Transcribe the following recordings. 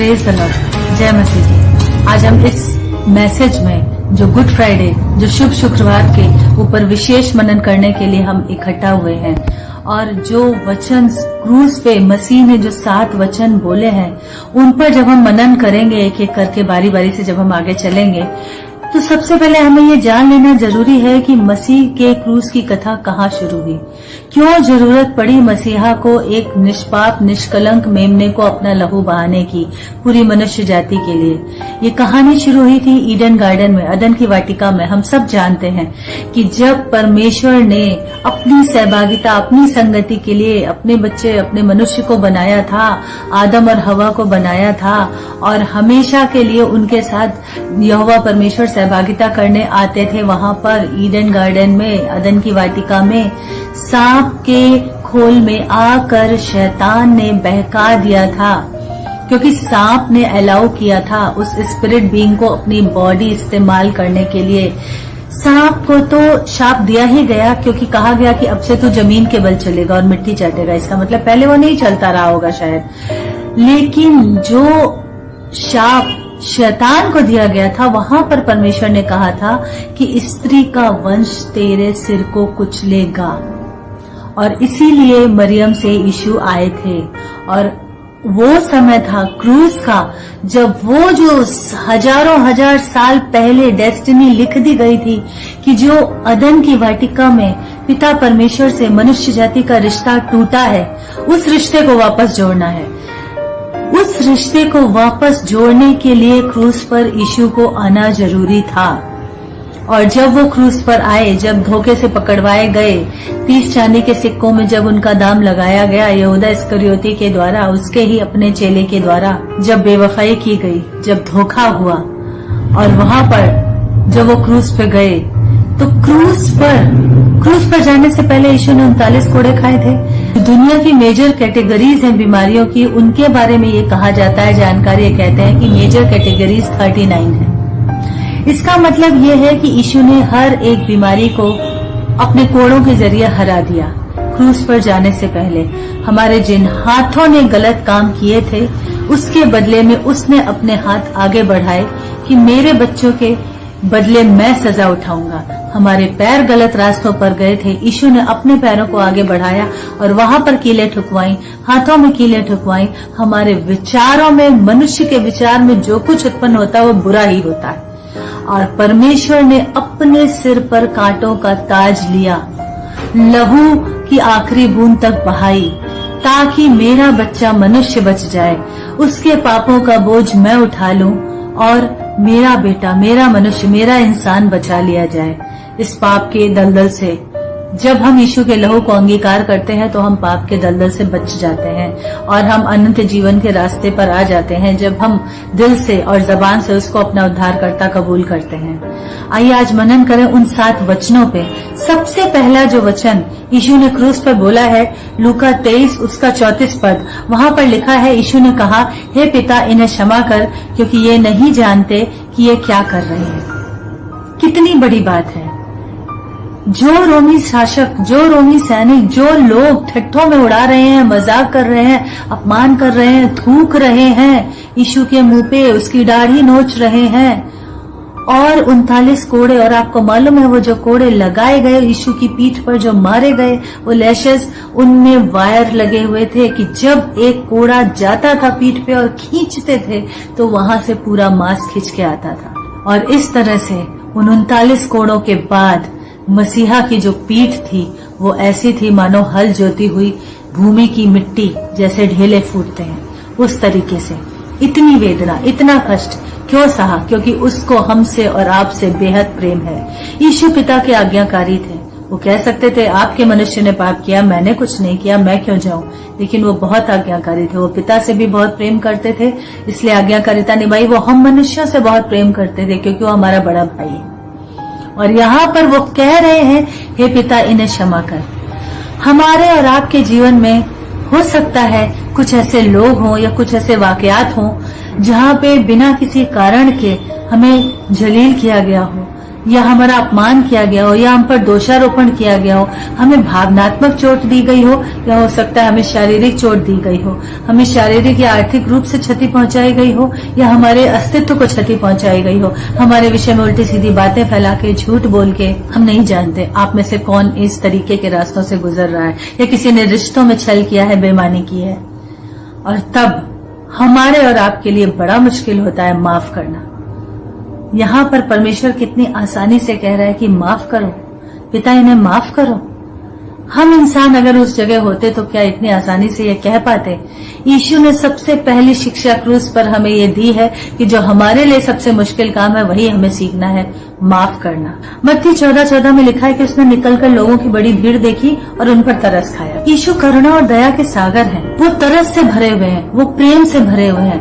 Praise the Lord, जय मसीह जी। आज हम इस मैसेज में जो गुड फ्राइडे, जो शुभ शुक्रवार के ऊपर विशेष मनन करने के लिए हम इकट्ठा हुए हैं, और जो वचन क्रूस पे मसीह ने जो 7 वचन बोले हैं उन पर जब हम मनन करेंगे, एक एक करके बारी बारी से जब हम आगे चलेंगे, तो सबसे पहले हमें ये जान लेना जरूरी है कि मसीह के क्रूस की कथा कहाँ शुरू हुई, क्यों जरूरत पड़ी मसीहा को एक निष्पाप निष्कलंक मेमने को अपना लहू बहाने की पूरी मनुष्य जाति के लिए। ये कहानी शुरू हुई थी ईडन गार्डन में, अदन की वाटिका में। हम सब जानते हैं कि जब परमेश्वर ने अपनी सहभागिता, अपनी संगति के लिए अपने बच्चे, अपने मनुष्य को बनाया था, आदम और हवा को बनाया था, और हमेशा के लिए उनके साथ यहोवा परमेश्वर सहभागिता करने आते थे। वहां पर ईडन गार्डन में, अदन की वाटिका में, सांप के खोल में आकर शैतान ने बहका दिया था, क्योंकि सांप ने अलाउ किया था उस स्पिरिट बीइंग को अपनी बॉडी इस्तेमाल करने के लिए। सांप को तो शाप दिया ही गया, क्योंकि कहा गया कि अब से तू जमीन के बल चलेगा और मिट्टी चाटेगा। इसका मतलब पहले वो नहीं चलता रहा होगा शायद, लेकिन जो शाप शैतान को दिया गया था, वहां पर परमेश्वर ने कहा था कि स्त्री का वंश तेरे सिर को कुचलेगा। और इसीलिए मरियम से यीशु आए थे। और वो समय था क्रूस का, जब वो जो हजारों हजार साल पहले डेस्टिनी लिख दी गई थी कि जो अदन की वाटिका में पिता परमेश्वर से मनुष्य जाति का रिश्ता टूटा है, उस रिश्ते को वापस जोड़ना है। उस रिश्ते को वापस जोड़ने के लिए क्रूस पर यीशु को आना जरूरी था। और जब वो क्रूस पर आए, जब धोखे से पकड़वाए गए, 30 चांदी के सिक्कों में जब उनका दाम लगाया गया यहूदा इस्करियोती के द्वारा, उसके ही अपने चेले के द्वारा, जब बेवफाई की गई, जब धोखा हुआ, और वहां पर जब वो क्रूस पे गए, तो क्रूस पर जाने से पहले यीशु ने 39 कोड़े खाए थे। दुनिया की मेजर कैटेगरीज हैं बीमारियों की, उनके बारे में ये कहा जाता है, जानकारी ये कहते हैं कि मेजर कैटेगरीज 39 है। इसका मतलब ये है कि यीशु ने हर एक बीमारी को अपने कोड़ों के जरिए हरा दिया। क्रूस पर जाने से पहले हमारे जिन हाथों ने गलत काम किए थे, उसके बदले में उसने अपने हाथ आगे बढ़ाए कि मेरे बच्चों के बदले मैं सजा उठाऊंगा। हमारे पैर गलत रास्तों पर गए थे, यीशु ने अपने पैरों को आगे बढ़ाया और वहां पर कीलें ठुकवाई, हाथों में कीलें ठुकवाई। हमारे विचारों में, मनुष्य के विचार में जो कुछ उत्पन्न होता है वो बुरा ही होता है, और परमेश्वर ने अपने सिर पर कांटों का ताज लिया, लहू की आखिरी बूंद तक बहाई, ताकि मेरा बच्चा मनुष्य बच जाए, उसके पापों का बोझ मैं उठा लूं और मेरा बेटा, मेरा मनुष्य, मेरा इंसान बचा लिया जाए इस पाप के दलदल से। जब हम यीशु के लहू को अंगीकार करते हैं तो हम पाप के दलदल से बच जाते हैं और हम अनंत जीवन के रास्ते पर आ जाते हैं, जब हम दिल से और जबान से उसको अपना उद्धारकर्ता कबूल करते हैं। आइए आज मनन करें उन 7 वचनों पे। सबसे पहला जो वचन यीशु ने क्रूस पर बोला है, लूका 23 उसका 34 पद, वहां पर लिखा है, यीशु ने कहा, हे पिता इन्हें क्षमा कर, क्योंकि ये नहीं जानते कि ये क्या कर रहे हैं। कितनी बड़ी बात है। जो रोमी शासक, जो रोमी सैनिक, जो लोग ठट्ठों में उड़ा रहे हैं, मजाक कर रहे हैं, अपमान कर रहे हैं, थूक रहे हैं यीशु के मुंह पे, उसकी दाढ़ी नोच रहे हैं, और 39 कोड़े, और आपको मालूम है वो जो कोड़े लगाए गए यीशु की पीठ पर, जो मारे गए वो लैशेस, उनमें वायर लगे हुए थे कि जब एक कोड़ा जाता था पीठ पे और खींचते थे तो वहां से पूरा मांस खींच के आता था। और इस तरह से उन 39 कोड़ों के बाद मसीहा की जो पीठ थी वो ऐसी थी मानो हल जोती हुई भूमि की मिट्टी जैसे ढेले फूटते हैं, उस तरीके से। इतनी वेदना, इतना कष्ट क्यों सहा? क्योंकि उसको हमसे और आपसे बेहद प्रेम है। यीशु पिता के आज्ञाकारी थे। वो कह सकते थे आपके मनुष्य ने पाप किया, मैंने कुछ नहीं किया, मैं क्यों जाऊं, लेकिन वो बहुत आज्ञाकारी थे। वो पिता से भी बहुत प्रेम करते थे, इसलिए आज्ञाकारिता निभाई। वो हम मनुष्यों से बहुत प्रेम करते थे क्योंकि वो हमारा बड़ा भाई है। और यहाँ पर वो कह रहे हैं, हे पिता इन्हें क्षमा कर। हमारे और आपके जीवन में हो सकता है कुछ ऐसे लोग हों या कुछ ऐसे वाकयात हों जहाँ पे बिना किसी कारण के हमें जलील किया गया हो, या हमारा अपमान किया गया हो या हम पर दोषारोपण किया गया हो, हमें भावनात्मक चोट दी गई हो या हो सकता है हमें शारीरिक चोट दी गई हो, हमें शारीरिक या आर्थिक रूप से क्षति पहुंचाई गई हो या हमारे अस्तित्व को क्षति पहुंचाई गई हो, हमारे विषय में उल्टी सीधी बातें फैला के, झूठ बोल के, हम नहीं जानते आप में से कौन इस तरीके के रास्तों से गुजर रहा है या किसी ने रिश्तों में छल किया है, बेईमानी की है। और तब हमारे और आपके लिए बड़ा मुश्किल होता है माफ करना। यहाँ पर परमेश्वर कितनी आसानी से कह रहा है कि माफ करो, पिता इन्हें माफ करो। हम इंसान अगर उस जगह होते तो क्या इतनी आसानी से ये कह पाते? यीशु ने सबसे पहली शिक्षा क्रूस पर हमें ये दी है कि जो हमारे लिए सबसे मुश्किल काम है वही हमें सीखना है, माफ करना। मत्ती 14:14 में लिखा है कि उसने निकलकर लोगों की बड़ी भीड़ देखी और उन पर तरस खाया। यीशु करुणा और दया के सागर हैं, वो तरस से भरे हुए हैं, वो प्रेम से भरे हुए हैं।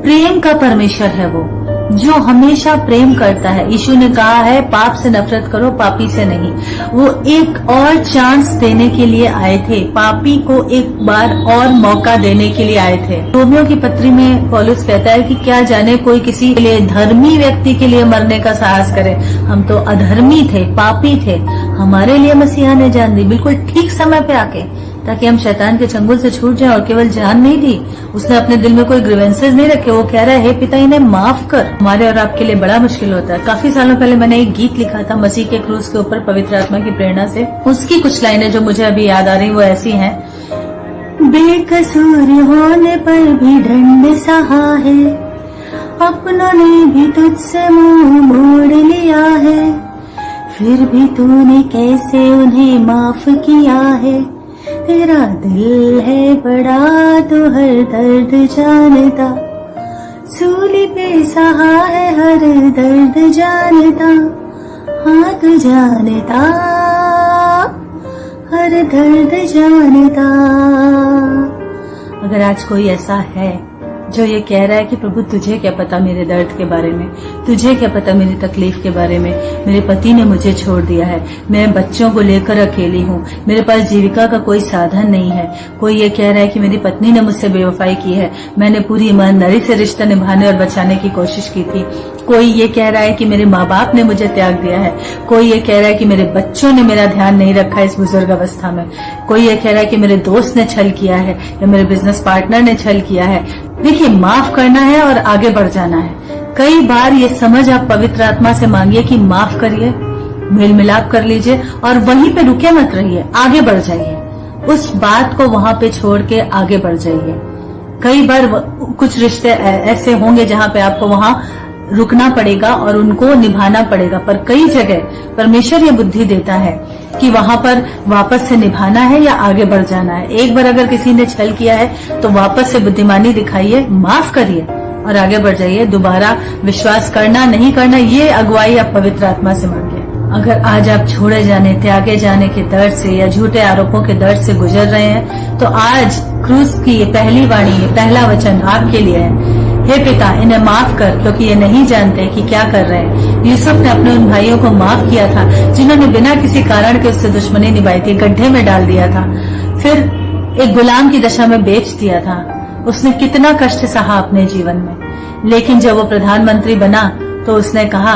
प्रेम का परमेश्वर है वो जो हमेशा प्रेम करता है। यीशु ने कहा है पाप से नफरत करो, पापी से नहीं। वो एक और चांस देने के लिए आए थे, पापी को एक बार और मौका देने के लिए आए थे। रोमियो की पत्री में पौलुस कहता है कि क्या जाने कोई किसी के लिए, धर्मी व्यक्ति के लिए मरने का साहस करे। हम तो अधर्मी थे, पापी थे, हमारे लिए मसीहा ने जान दी, बिल्कुल ठीक समय पे आके, ताकि हम शैतान के चंगुल से छूट जाएं। और केवल जान नहीं दी, उसने अपने दिल में कोई ग्रीवेंसेस नहीं रखे। वो कह रहा है हे पिता इन्हें माफ कर। हमारे और आपके लिए बड़ा मुश्किल होता है। काफी सालों पहले मैंने एक गीत लिखा था मसीह के क्रूस के ऊपर पवित्र आत्मा की प्रेरणा से। उसकी कुछ लाइनें जो मुझे अभी याद आ रही वो ऐसी हैं। बेकसूर होने पर भी दंड सहा है, अपनों ने भी तुझसे मुंह मोड़ लिया है, फिर भी तूने कैसे उन्हें माफ किया है। तेरा दिल है बड़ा तो हर दर्द जानता, सूली पे सहा है हर दर्द जानता, हाँ तू जानता हर दर्द जानता। अगर आज कोई ऐसा है जो ये कह रहा है कि प्रभु तुझे क्या पता मेरे दर्द के बारे में, तुझे क्या पता मेरी तकलीफ के बारे में, मेरे पति ने मुझे छोड़ दिया है, मैं बच्चों को लेकर अकेली हूँ, मेरे पास जीविका का कोई साधन नहीं है। कोई ये कह रहा है कि मेरी पत्नी ने मुझसे बेवफाई की है, मैंने पूरी ईमानदारी से रिश्ता निभाने और बचाने की कोशिश की थी। कोई ये कह रहा है कि मेरे माँ बाप ने मुझे त्याग दिया है। कोई ये कह रहा है कि मेरे बच्चों ने मेरा ध्यान नहीं रखा इस बुजुर्ग अवस्था में। कोई ये कह रहा है कि मेरे दोस्त ने छल किया है या मेरे बिजनेस पार्टनर ने छल किया है। देखिए, माफ करना है और आगे बढ़ जाना है। कई बार ये समझ आप पवित्र आत्मा से मांगिए कि माफ करिए, मेल मिलाप कर लीजिए और वहीं पे रुके मत रहिए, आगे बढ़ जाइए। उस बात को वहां पे छोड़ के आगे बढ़ जाइए। कई बार कुछ रिश्ते ऐसे होंगे जहां पे आपको वहां रुकना पड़ेगा और उनको निभाना पड़ेगा, पर कई जगह परमेश्वर ये बुद्धि देता है कि वहां पर वापस से निभाना है या आगे बढ़ जाना है। एक बार अगर किसी ने छल किया है तो वापस से बुद्धिमानी दिखाइए, माफ करिए और आगे बढ़ जाइए। दोबारा विश्वास करना नहीं करना, ये अगुवाई आप पवित्र आत्मा से मांगिए। अगर आज आप छोड़े जाने, त्यागे जाने के दर्द से या झूठे आरोपों के दर्द से गुजर रहे हैं, तो आज क्रूस की ये पहली वाणी, ये पहला वचन आपके लिए है। हे पिता इन्हें माफ कर, क्योंकि ये नहीं जानते कि क्या कर रहे हैं। यूसुफ ने अपने उन भाइयों को माफ किया था जिन्होंने बिना किसी कारण के उससे दुश्मनी निभाई थी, गड्ढे में डाल दिया था, फिर एक गुलाम की दशा में बेच दिया था। उसने कितना कष्ट सहा अपने जीवन में, लेकिन जब वो प्रधानमंत्री बना तो उसने कहा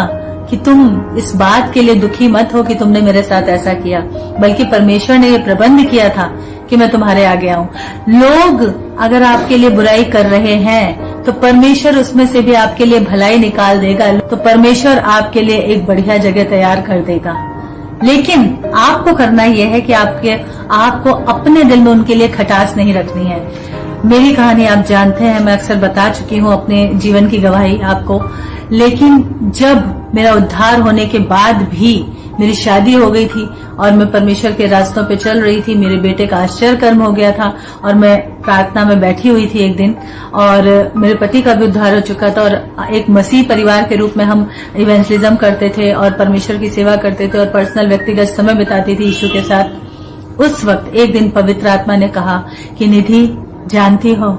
कि तुम इस बात के लिए दुखी मत हो कि तुमने मेरे साथ ऐसा किया, बल्कि परमेश्वर ने ये प्रबंध किया था कि मैं तुम्हारे आगे आऊं। लोग अगर आपके लिए बुराई कर रहे हैं तो परमेश्वर उसमें से भी आपके लिए भलाई निकाल देगा, तो परमेश्वर आपके लिए एक बढ़िया जगह तैयार कर देगा। लेकिन आपको करना यह है कि आपको अपने दिल में उनके लिए खटास नहीं रखनी है। मेरी कहानी आप जानते हैं, मैं अक्सर बता चुकी हूँ अपने जीवन की गवाही आपको। लेकिन जब मेरा उद्धार होने के बाद भी मेरी शादी हो गई थी और मैं परमेश्वर के रास्तों पे चल रही थी, मेरे बेटे का आश्चर्य कर्म हो गया था और मैं प्रार्थना में बैठी हुई थी एक दिन, और मेरे पति का भी उद्धार हो चुका था और एक मसीह परिवार के रूप में हम इवेंजलिज्म करते थे और परमेश्वर की सेवा करते थे और पर्सनल व्यक्तिगत समय बिताती थी यीशु के साथ। उस वक्त एक दिन पवित्र आत्मा ने कहा कि निधि जानती हो,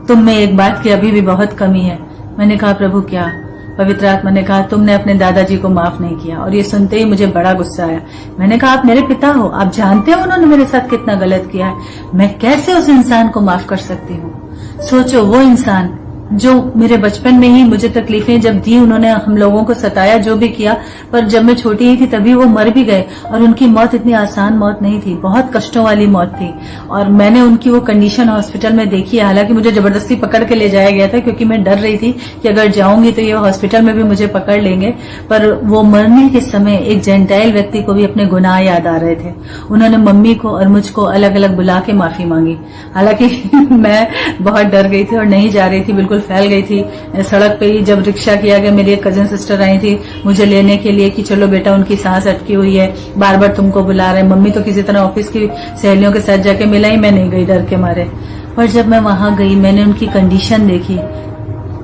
तुम में एक बात की अभी भी बहुत कमी है। मैंने कहा प्रभु क्या? पवित्र आत्मा ने कहा तुमने अपने दादाजी को माफ नहीं किया। और ये सुनते ही मुझे बड़ा गुस्सा आया। मैंने कहा आप मेरे पिता हो, आप जानते हो उन्होंने मेरे साथ कितना गलत किया है, मैं कैसे उस इंसान को माफ कर सकती हूँ? सोचो, वो इंसान जो मेरे बचपन में ही मुझे तकलीफें जब दी, उन्होंने हम लोगों को सताया, जो भी किया, पर जब मैं छोटी ही थी तभी वो मर भी गए। और उनकी मौत इतनी आसान मौत नहीं थी, बहुत कष्टों वाली मौत थी। और मैंने उनकी वो कंडीशन हॉस्पिटल में देखी है। हालांकि मुझे जबरदस्ती पकड़ के ले जाया गया था, क्योंकि मैं डर रही थी कि अगर जाऊंगी तो ये हॉस्पिटल में भी मुझे पकड़ लेंगे। पर वो मरने के समय एक जेंटाइल व्यक्ति को भी अपने गुनाह याद आ रहे थे। उन्होंने मम्मी को और मुझको अलग अलग बुला के माफी मांगी। हालांकि मैं बहुत डर गई थी और नहीं जा रही थी, बिल्कुल फैल गई थी। सड़क पे ही जब रिक्शा किया गया, मेरी एक कजिन सिस्टर आई थी मुझे लेने के लिए कि चलो बेटा, उनकी सांस अटकी हुई है, बार बार तुमको बुला रहे। मम्मी तो किसी तरह ऑफिस की सहेलियों के साथ जाके मिला ही, मैं नहीं गई डर के मारे। पर जब मैं वहां गई, मैंने उनकी कंडीशन देखी।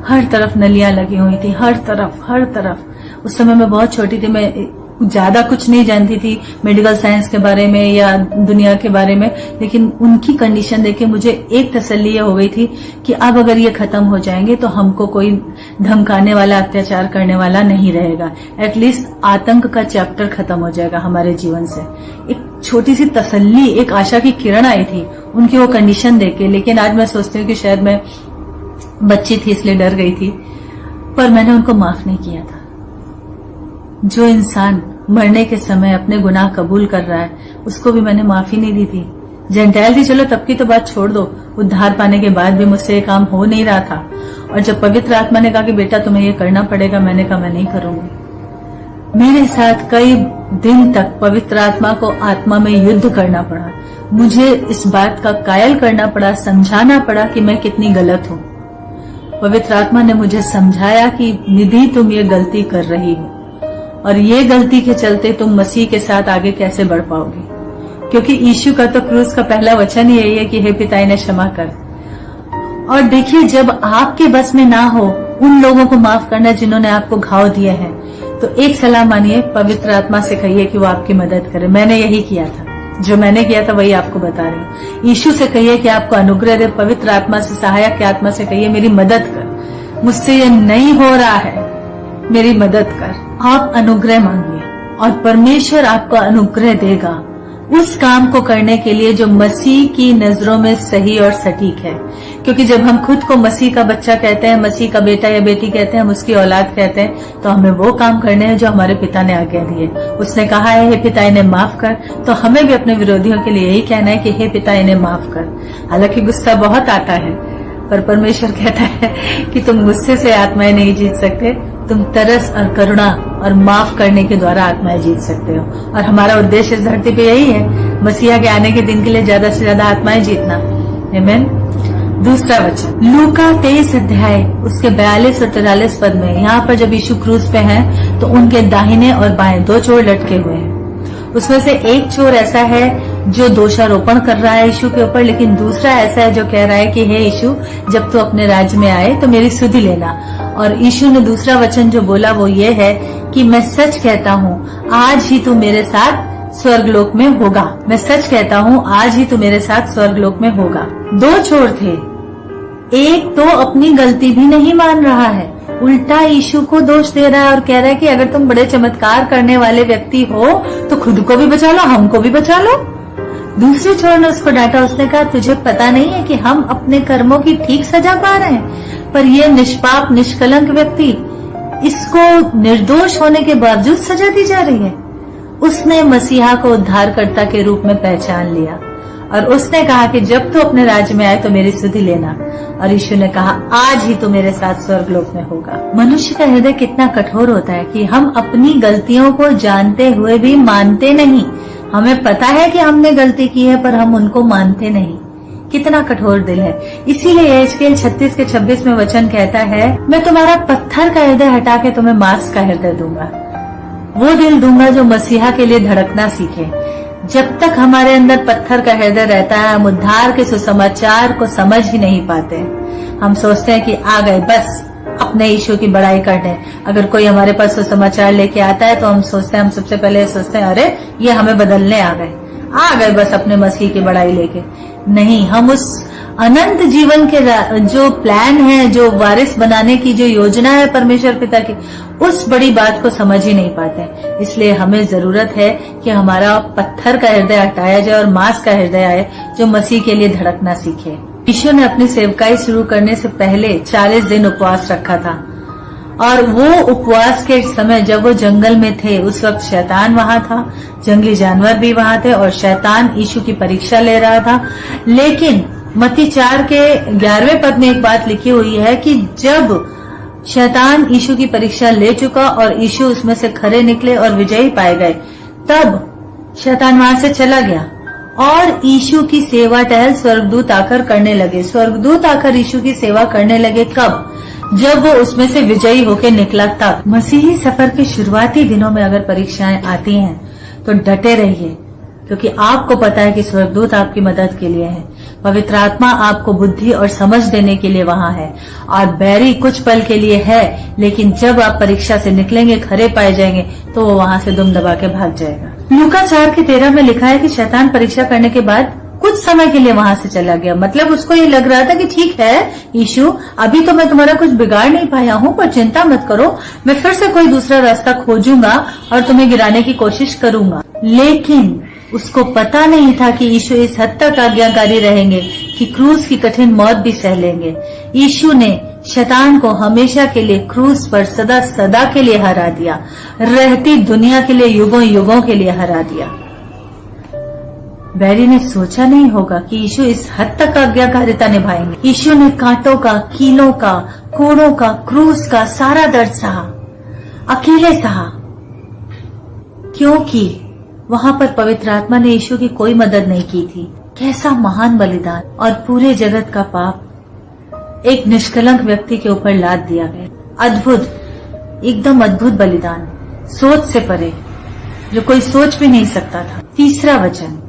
हर तरफ नलियां लगी हुई थी, हर तरफ। उस समय मैं बहुत छोटी थी, मैं ज्यादा कुछ नहीं जानती थी मेडिकल साइंस के बारे में या दुनिया के बारे में। लेकिन उनकी कंडीशन देख के मुझे एक तसल्ली ये हो गई थी कि अब अगर ये खत्म हो जाएंगे तो हमको कोई धमकाने वाला, अत्याचार करने वाला नहीं रहेगा। एटलीस्ट आतंक का चैप्टर खत्म हो जाएगा हमारे जीवन से। एक छोटी सी तसल्ली, एक आशा की किरण आई थी उनकी वो कंडीशन देख के। लेकिन आज मैं सोचती हूँ कि शायद मैं बच्ची थी इसलिए डर गई थी, पर मैंने उनको माफ नहीं किया था। जो इंसान मरने के समय अपने गुनाह कबूल कर रहा है, उसको भी मैंने माफी नहीं दी थी। जेंटाइल थी, चलो तब की तो बात छोड़ दो, उद्धार पाने के बाद भी मुझसे ये काम हो नहीं रहा था। और जब पवित्र आत्मा ने कहा कि बेटा तुम्हें ये करना पड़ेगा, मैंने कहा मैं नहीं करूंगी। मेरे साथ कई दिन तक पवित्र आत्मा को आत्मा में युद्ध करना पड़ा। मुझे इस बात का कायल करना पड़ा, समझाना पड़ा कि मैं कितनी गलत हूँ। पवित्र आत्मा ने मुझे समझाया कि निधि तुम ये गलती कर रही हो, और ये गलती के चलते तुम मसीह के साथ आगे कैसे बढ़ पाओगे। क्योंकि यीशु का तो क्रूस का पहला वचन ही यही है कि हे पिता इन्हें क्षमा कर। और देखिए, जब आपके बस में ना हो उन लोगों को माफ करना जिन्होंने आपको घाव दिए हैं, तो एक सलाह मानिए, पवित्र आत्मा से कहिए कि वो आपकी मदद करे। मैंने यही किया था, जो मैंने किया था वही आपको बता रही हूँ। यीशु से कहिए कि आपको अनुग्रह दे। पवित्र आत्मा से, सहायक की आत्मा से कहिए मेरी मदद कर, मुझसे ये नहीं हो रहा है, मेरी मदद कर। आप अनुग्रह मांगिए और परमेश्वर आपको अनुग्रह देगा उस काम को करने के लिए जो मसीह की नजरों में सही और सटीक है। क्योंकि जब हम खुद को मसीह का बच्चा कहते हैं, मसीह का बेटा या बेटी कहते हैं, हम उसकी औलाद कहते हैं, तो हमें वो काम करने हैं जो हमारे पिता ने आज्ञा दी है। उसने कहा है हे पिता इन्हें माफ कर, तो हमें भी अपने विरोधियों के लिए यही कहना है कि हे पिता इन्हें माफ कर। हालांकि गुस्सा बहुत आता है, पर परमेश्वर कहता है कि तुम गुस्से से आत्माएं नहीं जीत सकते, तुम तरस और करुणा और माफ करने के द्वारा आत्माएं जीत सकते हो। और हमारा उद्देश्य इस धरती पे यही है, मसीहा के आने के दिन के लिए ज्यादा से ज्यादा आत्माएं जीतना। आमीन। दूसरा वचन लूका 23 अध्याय उसके 42 और 43 पद में, यहाँ पर जब यीशु क्रूस पे हैं तो उनके दाहिने और बाएं दो चोर लटके हुए हैं। उसमें से एक चोर ऐसा है जो दोषारोपण कर रहा है यीशु के ऊपर, लेकिन दूसरा ऐसा है जो कह रहा है कि हे यीशु, जब तू अपने राज्य में आए तो मेरी सुधि लेना। और यीशु ने दूसरा वचन जो बोला वो ये है कि मैं सच कहता हूँ आज ही तू मेरे साथ स्वर्गलोक में होगा। मैं सच कहता हूँ आज ही तू मेरे साथ स्वर्गलोक में होगा। दो चोर थे, एक तो अपनी गलती भी नहीं मान रहा है, उल्टा यीशु को दोष दे रहा है और कह रहा है कि अगर तुम बड़े चमत्कार करने वाले व्यक्ति हो तो खुद को भी बचा लो, हमको भी बचा लो। दूसरे चोर ने उसको डांटा, उसने कहा तुझे पता नहीं है कि हम अपने कर्मों की ठीक सजा पा रहे हैं, पर यह निष्पाप निष्कलंक व्यक्ति, इसको निर्दोष होने के बावजूद सजा दी जा रही है। उसने मसीहा को उद्धारकर्ता के रूप में पहचान लिया और उसने कहा कि जब तू अपने राज्य में आए तो मेरी सुधि लेना। और यीशु ने कहा आज ही तू मेरे साथ स्वर्गलोक में होगा। मनुष्य का हृदय कितना कठोर होता है कि हम अपनी गलतियों को जानते हुए भी मानते नहीं। हमें पता है कि हमने गलती की है पर हम उनको मानते नहीं। कितना कठोर दिल है। इसीलिए यहेजकेल 36 के 26 में वचन कहता है, मैं तुम्हारा पत्थर का हृदय हटा के तुम्हें मांस का हृदय दूंगा। वो दिल दूंगा जो मसीहा के लिए धड़कना सीखे। जब तक हमारे अंदर पत्थर का हृदय रहता है, हम उद्धार के सुसमाचार को समझ ही नहीं पाते। हम सोचते हैं कि आ गए बस अपने यीशु की बड़ाई करने। अगर कोई हमारे पास सुसमाचार लेके आता है तो हम सोचते हैं, हम सबसे पहले सोचते हैं अरे ये हमें बदलने आ गए बस अपने मसीह की बड़ाई लेके। नहीं, हम उस अनंत जीवन के जो प्लान है, जो वारिस बनाने की जो योजना है परमेश्वर पिता की, उस बड़ी बात को समझ ही नहीं पाते। इसलिए हमें जरूरत है कि हमारा पत्थर का हृदय हटाया जाए और मांस का हृदय आए जो मसीह के लिए धड़कना सीखे। यीशु ने अपनी सेवकाई शुरू करने से पहले 40 दिन उपवास रखा था और वो उपवास के समय जब वो जंगल में थे उस वक्त शैतान वहां था, जंगली जानवर भी वहां थे और शैतान यीशु की परीक्षा ले रहा था। लेकिन मत्ती 4 के 11वें पद में एक बात लिखी हुई है कि जब शैतान यीशु की परीक्षा ले चुका और यीशु उसमें से खरे निकले और विजयी पाए गए, तब शैतान वहां से चला गया और यीशु की सेवा टहल स्वर्गदूत आकर करने लगे। स्वर्गदूत आकर यीशु की सेवा करने लगे कब? जब वो उसमें से विजयी होकर निकला तब। मसीही सफर के शुरुआती दिनों में अगर परीक्षाएं आती हैं तो डटे रहिए, क्योंकि आपको पता है कि स्वर्गदूत आपकी मदद के लिए है। पवित्र आत्मा आपको बुद्धि और समझ देने के लिए वहां है और बैरी कुछ पल के लिए है, लेकिन जब आप परीक्षा से निकलेंगे, खरे पाए जाएंगे, तो वो वहां से दुम दबा के भाग जाएगा। लूका 4 के 13 में लिखा है कि शैतान परीक्षा करने के बाद कुछ समय के लिए वहां से चला गया। मतलब उसको ये लग रहा था कि ठीक है यीशु, अभी तो मैं तुम्हारा कुछ बिगाड़ नहीं पाया हूँ, पर चिंता मत करो, मैं फिर से कोई दूसरा रास्ता खोजूंगा और तुम्हें गिराने की कोशिश करूंगा। लेकिन उसको पता नहीं था कि यीशु इस हद तक आज्ञाकारी रहेंगे कि क्रूस की कठिन मौत भी सह लेंगे। यीशु ने शैतान को हमेशा के लिए क्रूस पर सदा सदा के लिए हरा दिया, रहती दुनिया के लिए युगों युगों के लिए हरा दिया। बैरी ने सोचा नहीं होगा कि यीशु इस हद तक आज्ञाकारिता निभाएंगे। यीशु ने कांटों का, कीलों का, कोड़ों का, क्रूस का सारा दर्द सहा, अकेले सहा, क्योंकि वहां पर पवित्र आत्मा ने यीशु की कोई मदद नहीं की थी। कैसा महान बलिदान और पूरे जगत का पाप एक निष्कलंक व्यक्ति के ऊपर लाद दिया गया। अद्भुत, एकदम अद्भुत बलिदान, सोच से परे, जो कोई सोच भी नहीं सकता था। तीसरा वचन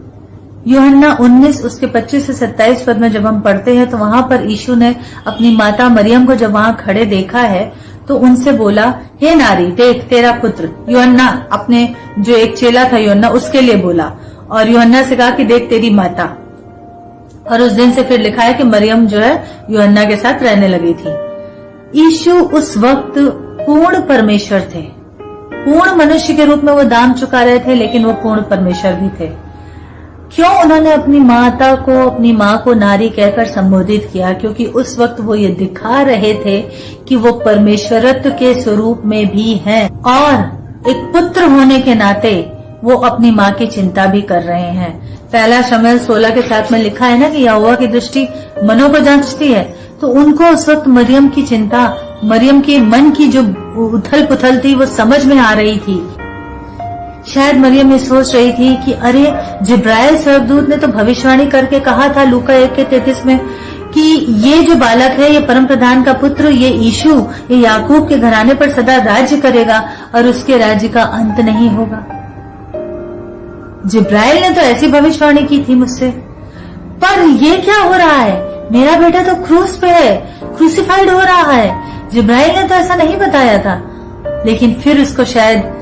यूहन्ना 19 उसके 25 से 27 पद में जब हम पढ़ते हैं तो वहां पर यीशु ने अपनी माता मरियम को जब वहां खड़े देखा है तो उनसे बोला, हे नारी, देख तेरा पुत्र। यूहन्ना अपने जो एक चेला था यूहन्ना, उसके लिए बोला और यूहन्ना से कहा कि देख तेरी माता। और उस दिन से फिर लिखा है कि मरियम जो है यूहन्ना के साथ रहने लगी थी। यीशु उस वक्त पूर्ण परमेश्वर थे, पूर्ण मनुष्य के रूप में वो दाम चुका रहे थे, लेकिन वो पूर्ण परमेश्वर भी थे। क्यों उन्होंने अपनी माता को, अपनी माँ को नारी कहकर संबोधित किया? क्योंकि उस वक्त वो ये दिखा रहे थे कि वो परमेश्वरत्व के स्वरूप में भी हैं और एक पुत्र होने के नाते वो अपनी माँ की चिंता भी कर रहे हैं। पहला शमूएल 16 के 7 में लिखा है ना कि यहोवा की दृष्टि मनों को जांचती है। तो उनको उस वक्त मरियम की चिंता, मरियम के मन की जो उथल पुथल थी वो समझ में आ रही थी। शायद मरियम ये सोच रही थी कि अरे जिब्राइल स्वर्गदूत ने तो भविष्यवाणी करके कहा था लूका 1 के 33 में कि ये जो बालक है, ये परम प्रधान का पुत्र, ये यीशु, ये याकूब के घराने पर सदा राज्य करेगा और उसके राज्य का अंत नहीं होगा। जिब्राइल ने तो ऐसी भविष्यवाणी की थी मुझसे, पर ये क्या हो रहा है? मेरा बेटा तो क्रूस पे है, क्रूसिफाइड हो रहा है। जिब्राइल ने तो ऐसा नहीं बताया था। लेकिन फिर उसको शायद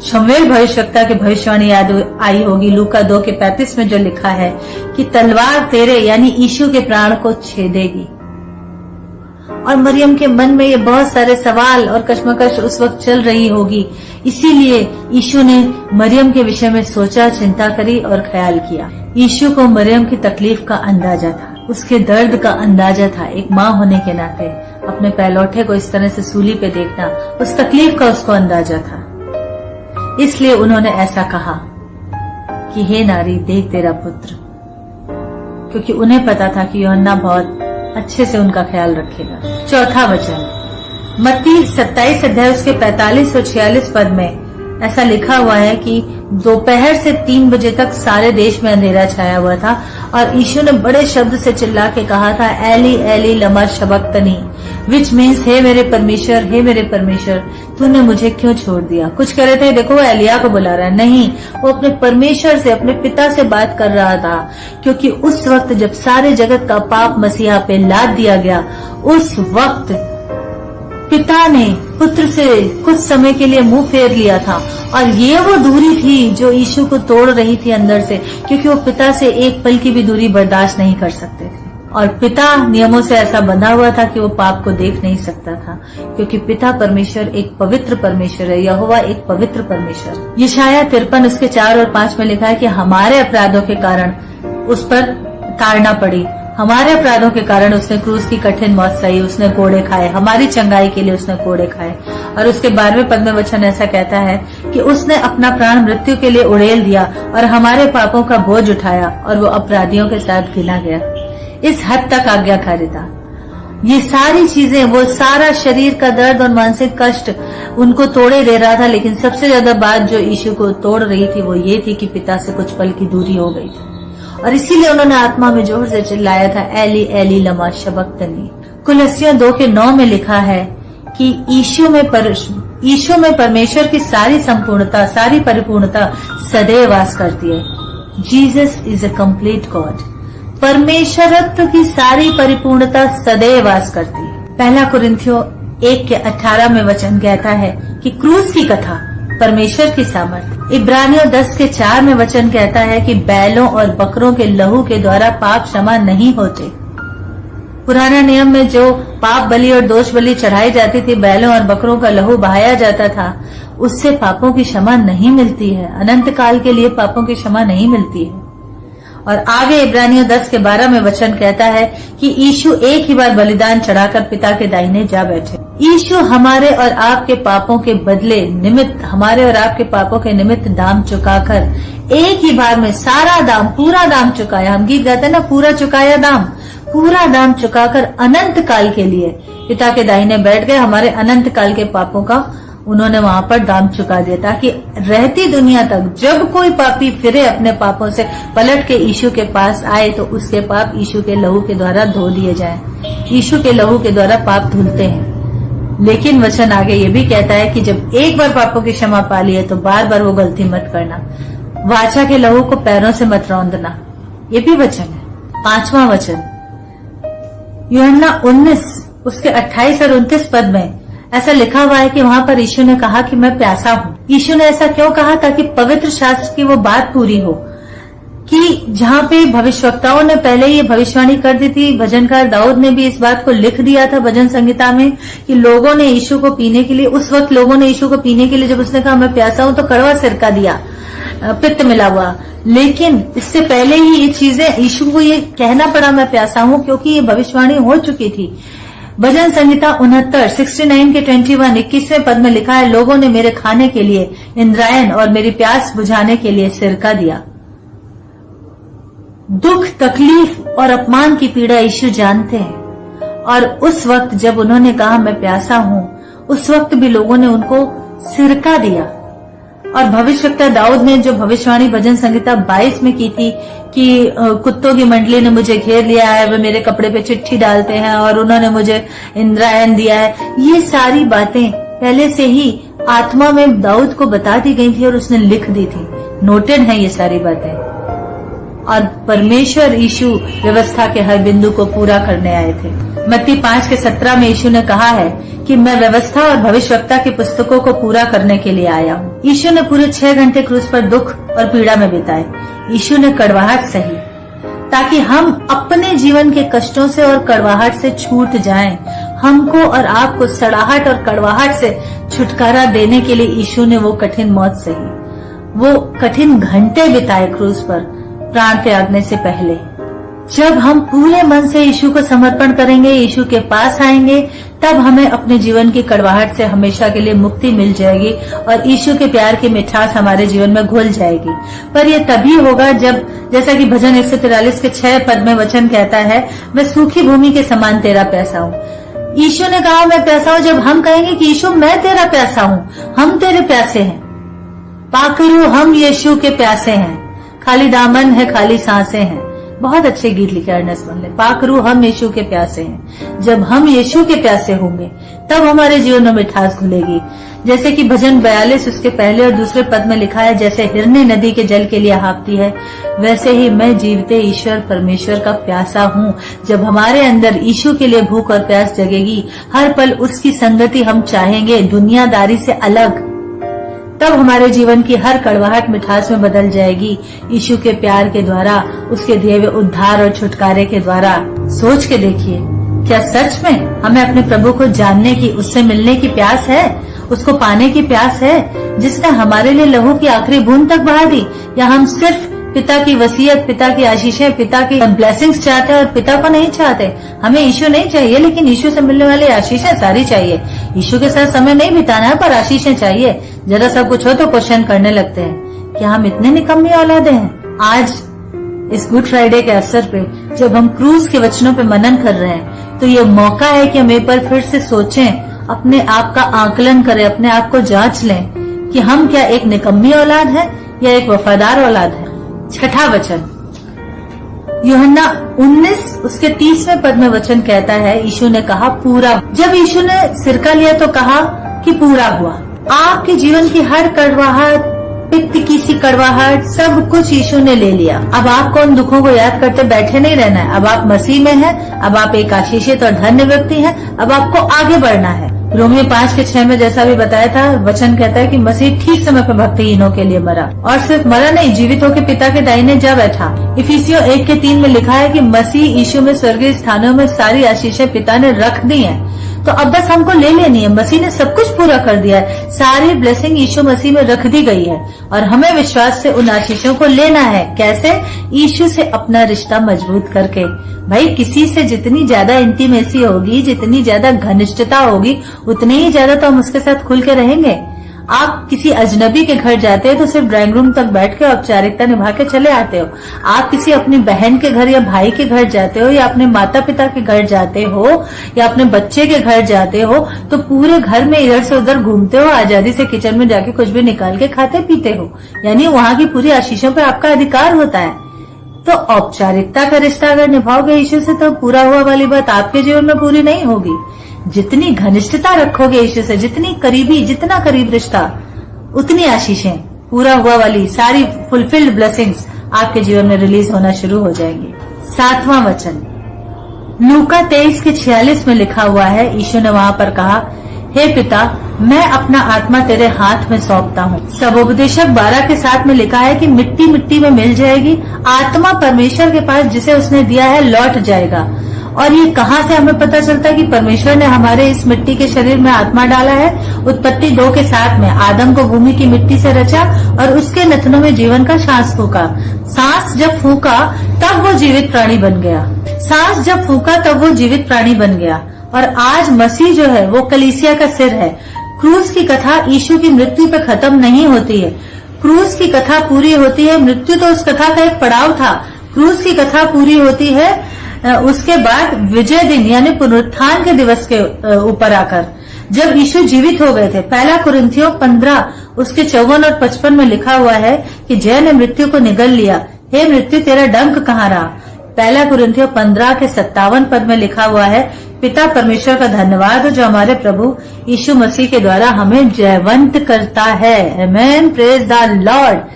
शमूएल भविष्यवक्ता की भविष्यवाणी याद आई होगी, लूका 2 के 35 में जो लिखा है कि तलवार तेरे यानी यीशु के प्राण को छेदेगी। और मरियम के मन में ये बहुत सारे सवाल और कश्मकश उस वक्त चल रही होगी, इसीलिए यीशु ने मरियम के विषय में सोचा, चिंता करी और ख्याल किया। यीशु को मरियम की तकलीफ का अंदाजा था, उसके दर्द का अंदाजा था। एक माँ होने के नाते अपने पहलौठे को इस तरह से सूली पे देखना, उस तकलीफ का उसको अंदाजा था। इसलिए उन्होंने ऐसा कहा कि हे नारी, देख तेरा पुत्र, क्योंकि उन्हें पता था कि यूहन्ना बहुत अच्छे से उनका ख्याल रखेगा। चौथा वचन मत्ती 27 अध्याय उसके 45 और 46 पद में ऐसा लिखा हुआ है कि दोपहर से 3 बजे तक सारे देश में अंधेरा छाया हुआ था और यीशु ने बड़े शब्द से चिल्ला के कहा था, Eli Eli Lama शबक्तनी, which means हे मेरे परमेश्वर, हे मेरे परमेश्वर, तूने मुझे क्यों छोड़ दिया। कुछ कह रहे थे, देखो वो एलिया को बुला रहा है। नहीं, वो अपने परमेश्वर से, अपने पिता से बात कर रहा था, क्योंकि उस वक्त जब सारे जगत का पाप मसीहा पे लाद दिया गया, उस वक्त पिता ने पुत्र से कुछ समय के लिए मुंह फेर लिया था। और ये वो दूरी थी जो यीशु को तोड़ रही थी अंदर से, क्योंकि वो पिता से एक पल की भी दूरी बर्दाश्त नहीं कर सकते थे। और पिता नियमों से ऐसा बंधा हुआ था कि वो पाप को देख नहीं सकता था, क्योंकि पिता परमेश्वर एक पवित्र परमेश्वर है, यहोवा एक पवित्र परमेश्वर। यशायाह 53 उसके 4 और 5 में लिखा है कि हमारे अपराधों के कारण उस पर ताड़ना पड़ी हमारे अपराधों के कारण उसने क्रूस की कठिन मौत सही, उसने कोड़े खाए, हमारी चंगाई के लिए उसने कोड़े खाए। और उसके 12वें पद में वचन ऐसा कहता है कि उसने अपना प्राण मृत्यु के लिए उड़ेल दिया और हमारे पापों का बोझ उठाया और वो अपराधियों के साथ गिना गया। इस हद तक आज्ञाकारिता, ये सारी चीजें, वो सारा शरीर का दर्द और मानसिक कष्ट उनको तोड़े दे रहा था। लेकिन सबसे ज्यादा बात जो यीशु को तोड़ रही थी वो ये थी कि पिता से कुछ पल की दूरी हो गई थी, और इसीलिए उन्होंने आत्मा में जोर से चिल्लाया था, एली एली लमा शबक्तनी। कुलस्सियों 2:9 में लिखा है कि यीशु में परमेश्वर की सारी संपूर्णता, सारी परिपूर्णता सदैव वास करती है। Jesus is a complete God. परमेश्वरत्व की सारी परिपूर्णता सदैव वास करती है। 1 कुरिन्थियों 1:18 में वचन कहता है कि क्रूस की कथा परमेश्वर की सामर्थ। इब्रानियों 10:4 में वचन कहता है कि बैलों और बकरों के लहू के द्वारा पाप क्षमा नहीं होते। पुराने नियम में जो पाप बलि और दोष बलि चढ़ाई जाती थी, बैलों और बकरों का लहू बहाया जाता था, उससे पापों की क्षमा नहीं मिलती है। अनंत काल के लिए पापों की क्षमा नहीं मिलती है। और आगे इब्रानियों 10:12 में वचन कहता है कि यीशु एक ही बार बलिदान चढ़ाकर पिता के दाहिने जा बैठे। यीशु हमारे और आपके पापों के बदले निमित्त, हमारे और आपके पापों के निमित्त दाम चुकाकर एक ही बार में सारा दाम, पूरा दाम चुकाया। हम गीत गाते हैं ना, पूरा चुकाया दाम, पूरा दाम चुकाकर अनंत काल के लिए पिता के दाहिने बैठ गए। हमारे अनंत काल के पापों का उन्होंने वहां पर दाम चुका दिया, ताकि रहती दुनिया तक जब कोई पापी फिरे अपने पापों से पलट के यीशु के पास आए तो उसके पाप यीशु के लहू के द्वारा धो दिए जाएं। यीशु के लहू के द्वारा पाप धुलते हैं। लेकिन वचन आगे ये भी कहता है कि जब एक बार पापों की क्षमा पा ली है तो बार बार वो गलती मत करना। वाचा के लहू को पैरों से मत रौंदना, ये भी वचन है। 5वां वचन यूहन्ना 19 उसके 28 और 29 पद में ऐसा लिखा हुआ है कि वहां पर यीशु ने कहा कि मैं प्यासा हूँ। यीशु ने ऐसा क्यों कहा? ताकि पवित्र शास्त्र की वो बात पूरी हो कि जहाँ पे भविष्यवक्ताओं ने पहले ये भविष्यवाणी कर दी थी, भजनकार दाऊद ने भी इस बात को लिख दिया था भजन संहिता में कि लोगों ने यीशु को पीने के लिए, उस वक्त लोगों ने यीशु को पीने के लिए जब उसने कहा मैं प्यासा हूँ तो कड़वा सिरका दिया, पित्त मिला हुआ। लेकिन इससे पहले ही ये चीजें यीशु को ये कहना पड़ा मैं प्यासा हूँ, क्योंकि ये भविष्यवाणी हो चुकी थी। भजन संहिता 69 के 21वें पद में लिखा है, लोगों ने मेरे खाने के लिए इंद्रायण और मेरी प्यास बुझाने के लिए सिरका दिया। दुख, तकलीफ और अपमान की पीड़ा यीशु जानते हैं, और उस वक्त जब उन्होंने कहा मैं प्यासा हूँ, उस वक्त भी लोगों ने उनको सिरका दिया। और भविष्यवक्ता दाऊद ने जो भविष्यवाणी भजन संहिता 22 में की थी कि कुत्तों की मंडली ने मुझे घेर लिया है, वे मेरे कपड़े पे चिट्ठी डालते हैं और उन्होंने मुझे इंद्रायण दिया है, ये सारी बातें पहले से ही आत्मा में दाऊद को बता दी गई थी और उसने लिख दी थी। नोटेड है ये सारी बातें। और परमेश्वर यीशु व्यवस्था के हर बिंदु को पूरा करने आए थे। मत्ती 5:17 में यीशु ने कहा है कि मैं व्यवस्था और भविष्यवक्ता की पुस्तकों को पूरा करने के लिए आया हूँ। यीशु ने पूरे 6 घंटे क्रूस पर दुख और पीड़ा में बिताए। यीशु ने कड़वाहट सही ताकि हम अपने जीवन के कष्टों से और कड़वाहट से छूट जाएं। हमको और आपको सड़ाहट और कड़वाहट से छुटकारा देने के लिए यीशु ने वो कठिन मौत सही, वो कठिन घंटे बिताए क्रूस पर प्राण त्यागने से पहले। जब हम पूरे मन से यीशु को समर्पण करेंगे, यीशु के पास आएंगे, तब हमें अपने जीवन की कड़वाहट से हमेशा के लिए मुक्ति मिल जाएगी और यीशु के प्यार की मिठास हमारे जीवन में घुल जाएगी। पर यह तभी होगा जब, जैसा कि भजन 143 के 6 पद में वचन कहता है, मैं सूखी भूमि के समान तेरा प्यासा हूँ। यीशु ने कहा मैं प्यासा हूँ। जब हम कहेंगे कि यीशु मैं तेरा प्यासा हूँ, हम तेरे प्यासे हैं, पाकरू हम यीशु के प्यासे हैं, खाली दामन है खाली सांसें हैं। बहुत अच्छे गीत लिखे अर्नेस्ट मन ने, पाकरू हम यीशु के प्यासे हैं। जब हम यीशु के प्यासे होंगे तब हमारे जीवन में मिठास घुलेगी। जैसे कि भजन 42 उसके पहले और दूसरे पद में लिखा है, जैसे हिरनी नदी के जल के लिए हाँफती है, वैसे ही मैं जीवते ईश्वर परमेश्वर का प्यासा हूँ। जब हमारे अंदर यीशु के लिए भूख और प्यास जगेगी, हर पल उसकी संगति हम चाहेंगे, दुनियादारी से अलग, तब हमारे जीवन की हर कड़वाहट मिठास में बदल जाएगी यीशु के प्यार के द्वारा, उसके दिए हुए उद्धार और छुटकारे के द्वारा। सोच के देखिए, क्या सच में हमें अपने प्रभु को जानने की, उससे मिलने की प्यास है, उसको पाने की प्यास है, जिसने हमारे लिए लहू की आखिरी बूंद तक बहा दी, या हम सिर्फ पिता की वसीयत, पिता की आशीषें, पिता की ब्लेसिंग्स चाहते हैं और पिता को नहीं चाहते। हमें यीशु नहीं चाहिए, लेकिन यीशु से मिलने वाली आशीषें सारी चाहिए। यीशु के साथ समय नहीं बिताना है, पर आशीषें चाहिए। जरा सब कुछ हो तो क्वेश्चन करने लगते हैं कि हम इतने निकम्मी औलादे हैं। आज इस गुड फ्राइडे के अवसर पे जब हम क्रूस के वचनों पे मनन कर रहे हैं, तो ये मौका है कि हम एक बार फिर से सोचें, अपने आप का आकलन करें, अपने आप को जांच लें कि हम क्या एक निकम्मी औलाद है या एक वफादार औलाद है। छठा वचन यूहन्ना 19 उसके 30वें पद में वचन कहता है, यीशु ने कहा पूरा। जब यीशु ने सिरका लिया तो कहा कि पूरा हुआ। आपके जीवन की हर कड़वाहट, पित्त की सी कड़वाहट, सब कुछ यीशु ने ले लिया। अब आपको उन दुखों को याद करते बैठे नहीं रहना है। अब आप मसीह में हैं, अब आप एक आशीषित और धन्य व्यक्ति हैं। अब आपको आगे बढ़ना है। रोमियो 5:6 में जैसा भी बताया था, वचन कहता है कि मसीह ठीक समय पर भक्तिहीनों के लिए मरा, और सिर्फ मरा नहीं, जीवित होकर पिता के दाहिने जा बैठा। इफिसियों 1:3 में लिखा है कि मसीह यीशु में स्वर्गीय स्थानों में सारी आशीषें पिता ने रख दी हैं। तो अब बस हमको ले लेनी है। मसीह ने सब कुछ पूरा कर दिया है। सारी ब्लेसिंग यीशु मसीह में रख दी गई है और हमें विश्वास से उन आशीषों को लेना है। कैसे? यीशु से अपना रिश्ता मजबूत करके। भाई, किसी से जितनी ज्यादा इंटीमेसी होगी, जितनी ज्यादा घनिष्ठता होगी, उतनी ही ज्यादा तो हम उसके साथ खुल के रहेंगे। आप किसी अजनबी के घर जाते हो तो सिर्फ ड्राइंग रूम तक बैठ के औपचारिकता निभा के चले आते हो। आप किसी अपनी बहन के घर या भाई के घर जाते हो, या अपने माता पिता के घर जाते हो, या अपने बच्चे के घर जाते हो, तो पूरे घर में इधर से उधर घूमते हो, आजादी से किचन में जाके कुछ भी निकाल के खाते पीते हो। यानी वहाँ की पूरी आशीषों पे आपका अधिकार होता है। तो औपचारिकता का रिश्ता अगर निभाओगे यीशु से, तो पूरा हुआ वाली बात आपके जीवन में पूरी नहीं होगी। जितनी घनिष्ठता रखोगे यीशु से, जितना करीब रिश्ता, उतनी आशीषें, पूरा हुआ वाली सारी फुलफिल्ड ब्लेसिंग्स आपके जीवन में रिलीज होना शुरू हो जाएंगी। 7वां वचन लूका 23:46 में लिखा हुआ है। यीशु ने वहाँ पर कहा, हे पिता, मैं अपना आत्मा तेरे हाथ में सौंपता हूँ। सबोपदेशक 12:7 में लिखा है कि मिट्टी मिट्टी में मिल जाएगी, आत्मा परमेश्वर के पास जिसे उसने दिया है लौट जाएगा। और ये कहाँ से हमें पता चलता है कि परमेश्वर ने हमारे इस मिट्टी के शरीर में आत्मा डाला है? उत्पत्ति 2:7 में आदम को भूमि की मिट्टी से रचा और उसके नथनों में जीवन का सांस फूका। सांस जब फूका तब वो जीवित प्राणी बन गया। सांस जब फूका तब वो जीवित प्राणी बन गया। और आज मसीह जो है वो कलीसिया का सिर है। क्रूस की कथा यीशु की मृत्यु पे खत्म नहीं होती है। क्रूस की कथा पूरी होती है। मृत्यु तो उस कथा का एक पड़ाव था। क्रूस की कथा पूरी होती है उसके बाद विजय दिन यानी पुनरुत्थान के दिवस के ऊपर आकर, जब यीशु जीवित हो गए थे। 1 कुरिन्थियों 15 उसके 54 और 55 में लिखा हुआ है कि जय ने मृत्यु को निगल लिया, हे मृत्यु तेरा डंक कहाँ रहा। 1 कुरिन्थियों 15 के 57 पद में लिखा हुआ है, पिता परमेश्वर का धन्यवाद हो जो हमारे प्रभु यीशु मसीह के द्वारा हमें जयवंत करता है। आमेन, प्रेज द लॉर्ड।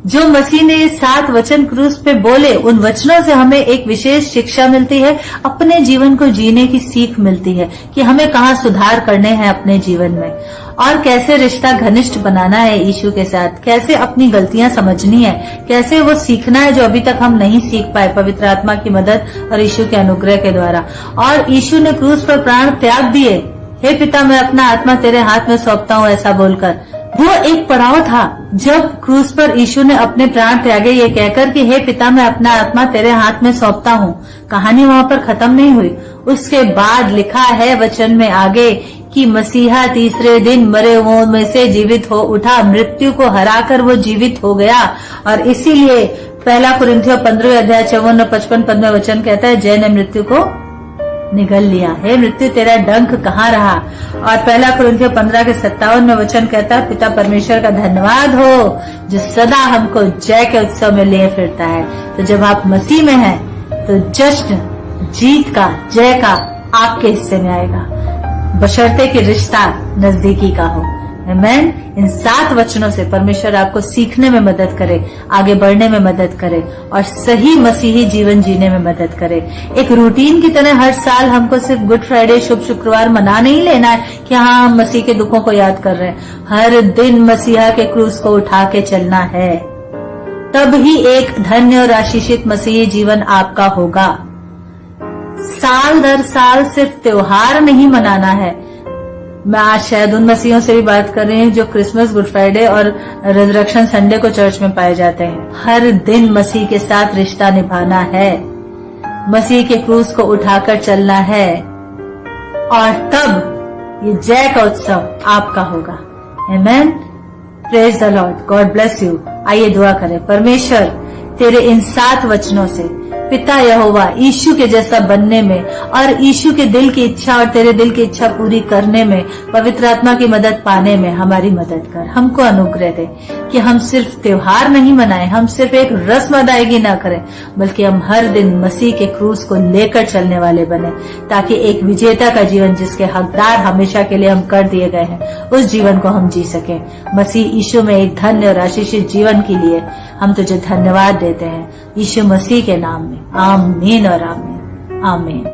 जो मसीह ने 7 वचन क्रूस पे बोले, उन वचनों से हमें एक विशेष शिक्षा मिलती है, अपने जीवन को जीने की सीख मिलती है कि हमें कहाँ सुधार करने हैं अपने जीवन में, और कैसे रिश्ता घनिष्ठ बनाना है यीशु के साथ, कैसे अपनी गलतियां समझनी है, कैसे वो सीखना है जो अभी तक हम नहीं सीख पाए पवित्र आत्मा की मदद और यीशु के अनुग्रह के द्वारा। और यीशु ने क्रूस पर प्राण त्याग दिए। हे पिता, मैं अपना आत्मा तेरे हाथ में सौंपता हूँ, ऐसा बोलकर। वो एक पड़ाव था जब क्रूस पर यीशु ने अपने प्राण त्यागे, ये कहकर कि हे पिता, मैं अपना आत्मा तेरे हाथ में सौंपता हूँ। कहानी वहाँ पर खत्म नहीं हुई। उसके बाद लिखा है वचन में आगे कि मसीहा तीसरे दिन मरे हुओं में से जीवित हो उठा, मृत्यु को हराकर वो जीवित हो गया। और इसीलिए 1 कुरिन्थियों 15:54 और 55 पद में वचन कहता है, जय ने मृत्यु को निगल लिया, हे मृत्यु तेरा डंक कहाँ रहा। और 1 कुरिन्थियों 15 के 57 में वचन कहता है, पिता परमेश्वर का धन्यवाद हो जो सदा हमको जय के उत्सव में लिए फिरता है। तो जब आप मसीह में हैं तो जश्न, जीत का, जय का आपके हिस्से में आएगा, बशर्ते कि रिश्ता नजदीकी का हो। आमेन। इन 7 वचनों से परमेश्वर आपको सीखने में मदद करे, आगे बढ़ने में मदद करे और सही मसीही जीवन जीने में मदद करे। एक रूटीन की तरह हर साल हमको सिर्फ गुड फ्राइडे, शुभ शुक्रवार मना नहीं लेना है कि हाँ हम मसीह के दुखों को याद कर रहे हैं। हर दिन मसीहा के क्रूस को उठा के चलना है, तब ही एक धन्य और आशीषित मसीही जीवन आपका होगा। साल दर साल सिर्फ त्योहार नहीं मनाना है, मैं आज शायद उन मसीहों से भी बात कर रही हूँ जो क्रिसमस, गुड फ्राइडे और रिजरेक्शन संडे को चर्च में पाए जाते हैं। हर दिन मसीह के साथ रिश्ता निभाना है, मसीह के क्रूस को उठाकर चलना है, और तब ये जय का उत्सव आपका होगा। Amen. Praise the Lord. God bless you. आइए दुआ करें। परमेश्वर, तेरे इन 7 वचनों से पिता यहोवा यीशु के जैसा बनने में और यीशु के दिल की इच्छा और तेरे दिल की इच्छा पूरी करने में, पवित्र आत्मा की मदद पाने में हमारी मदद कर। हमको अनुग्रह दे कि हम सिर्फ त्योहार नहीं मनाएं, हम सिर्फ एक रस्म अदायगी ना करें, बल्कि हम हर दिन मसीह के क्रूस को लेकर चलने वाले बने, ताकि एक विजेता का जीवन जिसके हकदार हमेशा के लिए हम कर दिए गए हैं, उस जीवन को हम जी सके। मसीह यीशु में एक धन्य और आशीषित जीवन के लिए हम तुझे धन्यवाद देते हैं, यीशु मसीह के नाम में। आमीन और आमीन। आमीन।